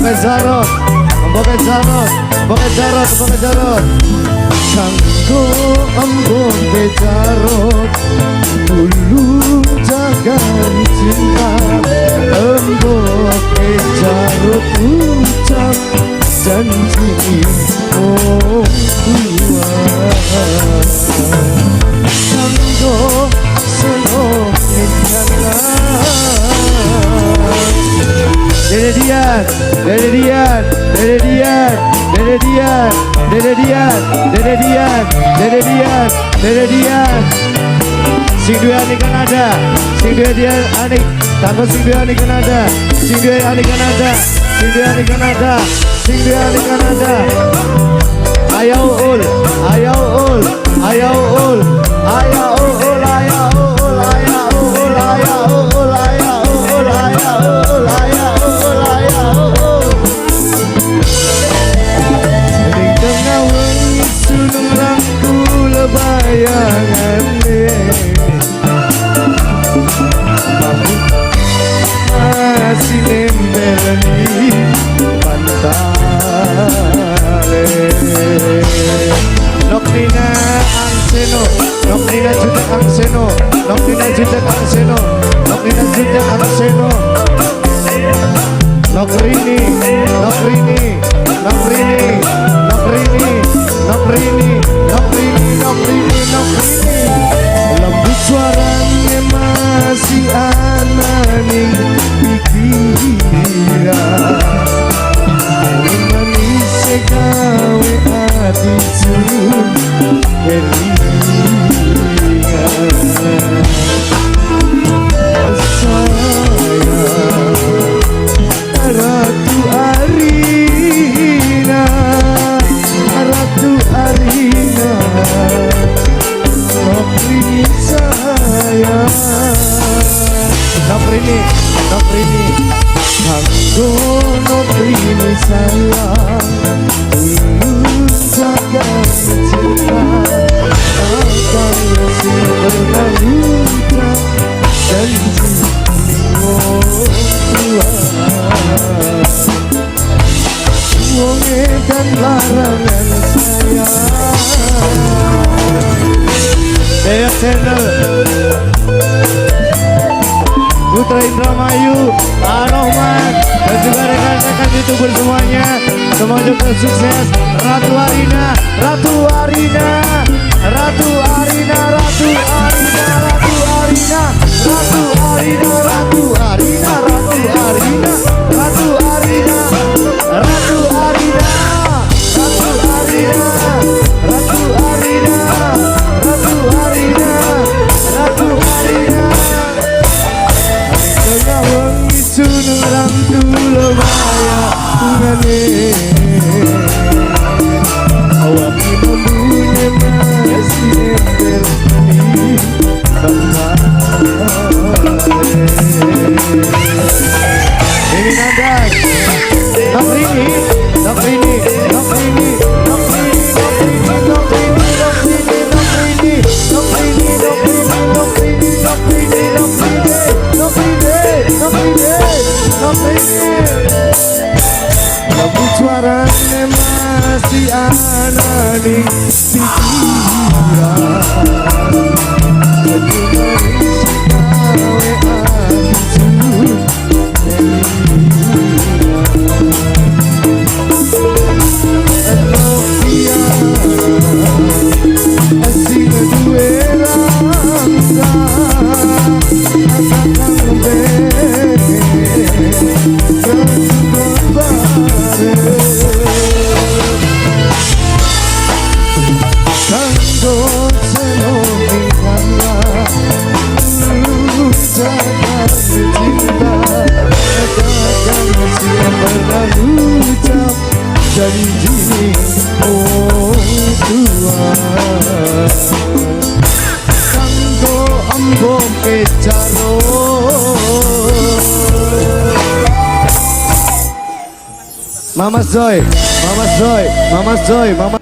Jarot, Kanggo embombe jarot, dulu jagan cinta. Embombe jarot ucap janji tua. Kanggo senok nikana. Dede Dian. Sing dua anik Kanada, sing dua dia anik, takut sing dua anik Kanada, sing dua anik Kanada, sing dua anik Kanada, sing dua anik Kanada. Ayo ul, ayo ul, ayo ul, ayo ul, ayo ul, ayo ul, ayo ul, ayo ul, ayo ul, ayo ul, ayo ul. Ning tengah wengi sulung rangkul bayangan. Masih nempel di pantale. Noknina Angseno, Noknina Jutek Angseno, Noknina Jutek Angseno, Noknina Jutek Angseno. Nokrini, Nokrini, Nokrini, Nokrini, Nokrini, Nokrini, Nokrini, Nokrini. Lembut suaranya masih anani pikiran. Manis gawe hati sun kelingan. Sayang Ratu Arina, Ratu Arina. Nokrini sayang, Nokrini, Nokrini. Kanggo Nokrini sayang, dulu jaga cinta. Akan masih berlalukan janji tua. Wonge dan larangan sayang. Deyak Channel, Putra Indramayu, Ar-Rahman, dan juga rekan-rekan YouTuber semuanya. Semoga sukses. Ratu Arina, Ratu Arina, Ratu Arina, Ratu Arina, Ratu Arina, Ratu Arina, Ratu Arina, Ratu Arina, Ratu Arina, Ratu Arina, Ratu Arina, Ratu Arina, Ratu Arina, Ratu Arina. Tengah wengi sunung rangkul bayangan. Awak mempunyai masih nempel di pantale. Ini nandas Nokrini, Nokrini, Nokrini, Nokrini, Nokrini, Nokrini, Nokrini, Nokrini, Nokrini, Nokrini, Nokrini, Nokrini, Nokrini. Lembut suaranya masih anani pikiran. Janji tua. Kanggo embombe jarot. Mama Zoy, Mama Zoy, Mama Zoy, Mama